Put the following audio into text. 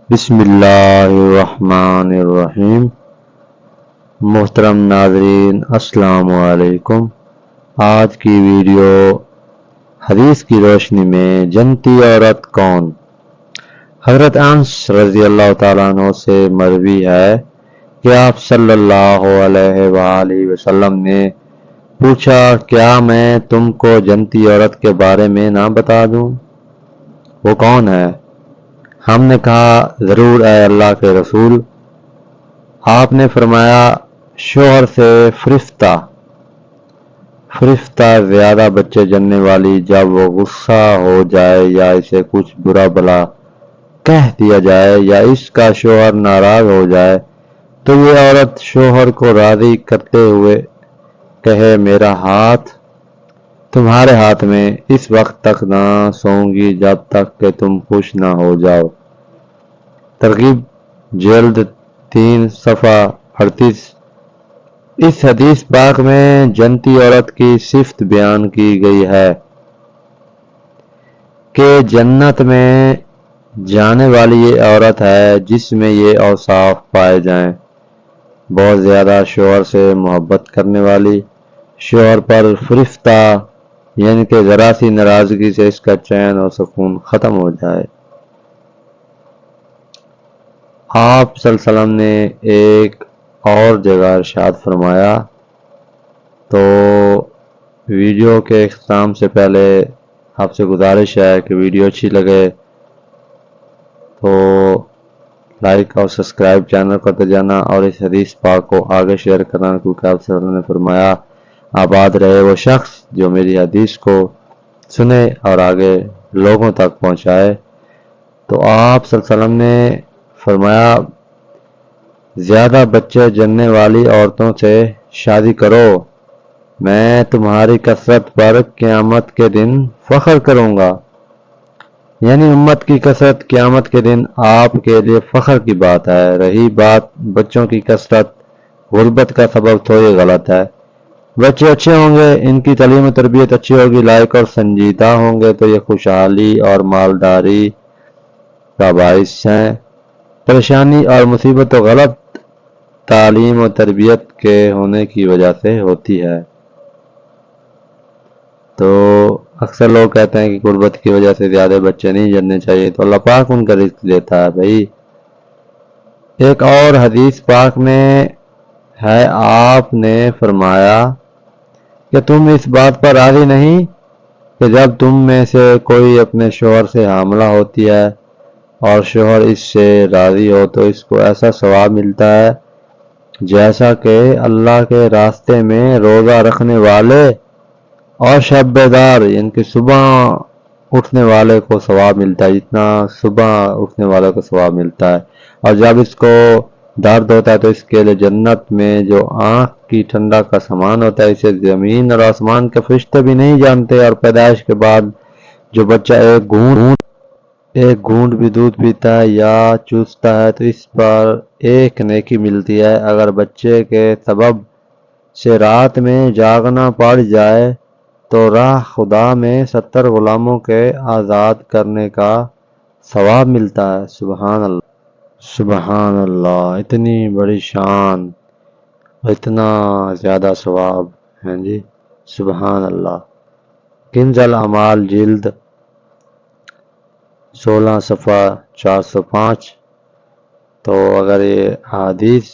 بسم اللہ الرحمن الرحیم۔ محترم ناظرین السلام علیکم۔ آج کی ویڈیو حدیث کی روشنی میں جنتی عورت کون؟ حضرت انس رضی اللہ تعالیٰ عنہ سے مروی ہے کہ آپ صلی اللہ علیہ وآلہ وسلم نے پوچھا، کیا میں تم کو جنتی عورت کے بارے میں نہ بتا دوں؟ وہ کون ہے؟ ہم نے کہا، ضرور اے اللہ کے رسول۔ آپ نے فرمایا، شوہر سے فرفتہ زیادہ بچے جننے والی، جب وہ غصہ ہو جائے یا اسے کچھ برا بھلا کہہ دیا جائے یا اس کا شوہر ناراض ہو جائے تو یہ عورت شوہر کو راضی کرتے ہوئے کہے، میرا ہاتھ تمہارے ہاتھ میں، اس وقت تک نہ سوؤں گی جب تک کہ تم خوش نہ ہو جاؤ۔ ترغیب جلد 3 صفحہ 38۔ اس حدیث پاک میں جنتی عورت کی صفت بیان کی گئی ہے کہ جنت میں جانے والی یہ عورت ہے جس میں یہ اوصاف پائے جائیں: بہت زیادہ شوہر سے محبت کرنے والی، شوہر پر فرفتہ یعنی کہ ذرا سی ناراضگی سے اس کا چین اور سکون ختم ہو جائے۔ آپ صلی اللہ علیہ وسلم نے ایک اور جگہ ارشاد فرمایا۔ تو ویڈیو کے اختتام سے پہلے آپ سے گزارش ہے کہ ویڈیو اچھی لگے تو لائک اور سبسکرائب چینل کرتے جانا، اور اس حدیث پاک کو آگے شیئر کرنا، کیونکہ آپ صلی اللہ علیہ وسلم نے فرمایا، آباد رہے وہ شخص جو میری حدیث کو سنے اور آگے لوگوں تک پہنچائے۔ تو آپ صلی اللہ علیہ وسلم نے فرمایا، زیادہ بچے جننے والی عورتوں سے شادی کرو، میں تمہاری کثرت پر قیامت کے دن فخر کروں گا۔ یعنی امت کی کثرت قیامت کے دن آپ کے لیے فخر کی بات ہے۔ رہی بات بچوں کی کثرت غربت کا سبب، تو یہ غلط ہے۔ بچے اچھے ہوں گے، ان کی تعلیم و تربیت اچھی ہوگی، لائق اور سنجیدہ ہوں گے تو یہ خوشحالی اور مالداری کا باعث ہیں۔ پریشانی اور مصیبت تو غلط تعلیم و تربیت کے ہونے کی وجہ سے ہوتی ہے۔ تو اکثر لوگ کہتے ہیں کہ غربت کی وجہ سے زیادہ بچے نہیں جننے چاہیے، تو اللہ پاک ان کا رزق دیتا ہے بھائی۔ ایک اور حدیث پاک میں ہے، آپ نے فرمایا کہ تم اس بات پر راضی نہیں کہ جب تم میں سے کوئی اپنے شوہر سے حاملہ ہوتی ہے اور شوہر اس سے راضی ہو تو اس کو ایسا ثواب ملتا ہے جیسا کہ اللہ کے راستے میں روزہ رکھنے والے اور شب بیدار یعنی کہ صبح اٹھنے والے کو ثواب ملتا ہے، جتنا صبح اٹھنے والے کو ثواب ملتا ہے۔ اور جب اس کو درد ہوتا ہے تو اس کے لیے جنت میں جو آنکھ کی ٹھنڈا کا سامان ہوتا ہے، اسے زمین اور آسمان کے فرشتے بھی نہیں جانتے۔ اور پیدائش کے بعد جو بچہ ایک گھونٹ بھی دودھ پیتا ہے یا چوستا ہے تو اس پر ایک نیکی ملتی ہے۔ اگر بچے کے سبب سے رات میں جاگنا پڑ جائے تو راہ خدا میں 70 غلاموں کے آزاد کرنے کا ثواب ملتا ہے۔ سبحان اللہ، سبحان اللہ، اتنی بڑی شان، اتنا زیادہ ثواب ہیں جی، سبحان اللہ۔ کنز الاعمال جلد 16 صفحہ 405۔ تو اگر یہ حدیث